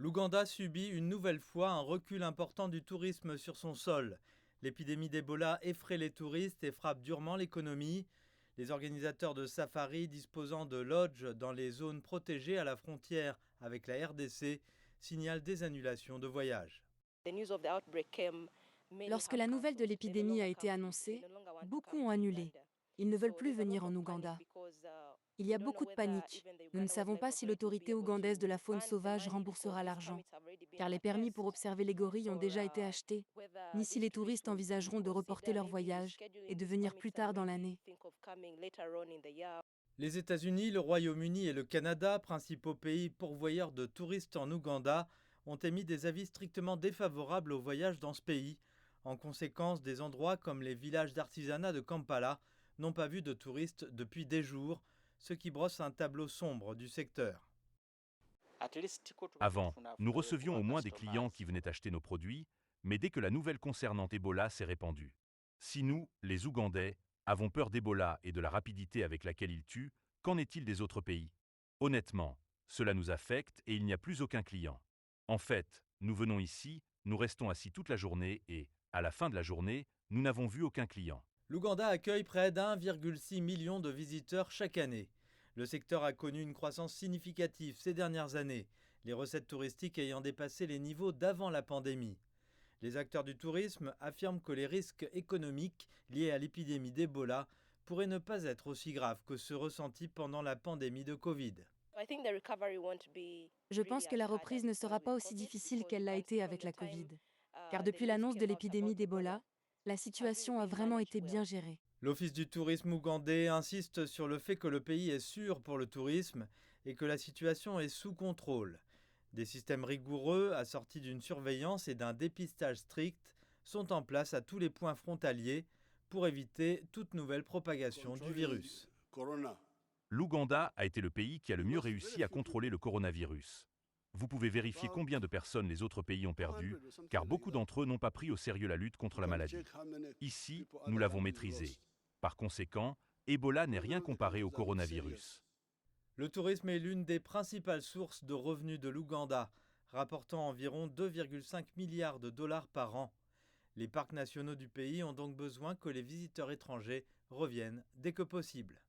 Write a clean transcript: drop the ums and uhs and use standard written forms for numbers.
L'Ouganda subit une nouvelle fois un recul important du tourisme sur son sol. L'épidémie d'Ebola effraie les touristes et frappe durement l'économie. Les organisateurs de safaris disposant de lodges dans les zones protégées à la frontière avec la RDC signalent des annulations de voyages. Lorsque la nouvelle de l'épidémie a été annoncée, beaucoup ont annulé. Ils ne veulent plus venir en Ouganda. Il y a beaucoup de panique. Nous ne savons pas si l'autorité ougandaise de la faune sauvage remboursera l'argent, car les permis pour observer les gorilles ont déjà été achetés, ni si les touristes envisageront de reporter leur voyage et de venir plus tard dans l'année. Les États-Unis, le Royaume-Uni et le Canada, principaux pays pourvoyeurs de touristes en Ouganda, ont émis des avis strictement défavorables au voyage dans ce pays. En conséquence, des endroits comme les villages d'artisanat de Kampala n'ont pas vu de touristes depuis des jours, ce qui brosse un tableau sombre du secteur. Avant, nous recevions au moins des clients qui venaient acheter nos produits, mais dès que la nouvelle concernant Ebola s'est répandue. Si nous, les Ougandais, avons peur d'Ebola et de la rapidité avec laquelle il tue, qu'en est-il des autres pays? Honnêtement, cela nous affecte et il n'y a plus aucun client. En fait, nous venons ici, nous restons assis toute la journée et, à la fin de la journée, nous n'avons vu aucun client. L'Ouganda accueille près d'1,6 million de visiteurs chaque année. Le secteur a connu une croissance significative ces dernières années, les recettes touristiques ayant dépassé les niveaux d'avant la pandémie. Les acteurs du tourisme affirment que les risques économiques liés à l'épidémie d'Ebola pourraient ne pas être aussi graves que ceux ressentis pendant la pandémie de Covid. Je pense que la reprise ne sera pas aussi difficile qu'elle l'a été avec la Covid, car depuis l'annonce de l'épidémie d'Ebola, la situation a vraiment été bien gérée. L'Office du tourisme ougandais insiste sur le fait que le pays est sûr pour le tourisme et que la situation est sous contrôle. Des systèmes rigoureux, assortis d'une surveillance et d'un dépistage strict, sont en place à tous les points frontaliers pour éviter toute nouvelle propagation du virus. L'Ouganda a été le pays qui a le mieux réussi à contrôler le coronavirus. Vous pouvez vérifier combien de personnes les autres pays ont perdu, car beaucoup d'entre eux n'ont pas pris au sérieux la lutte contre la maladie. Ici, nous l'avons maîtrisée. Par conséquent, Ebola n'est rien comparé au coronavirus. Le tourisme est l'une des principales sources de revenus de l'Ouganda, rapportant environ 2,5 milliards de dollars par an. Les parcs nationaux du pays ont donc besoin que les visiteurs étrangers reviennent dès que possible.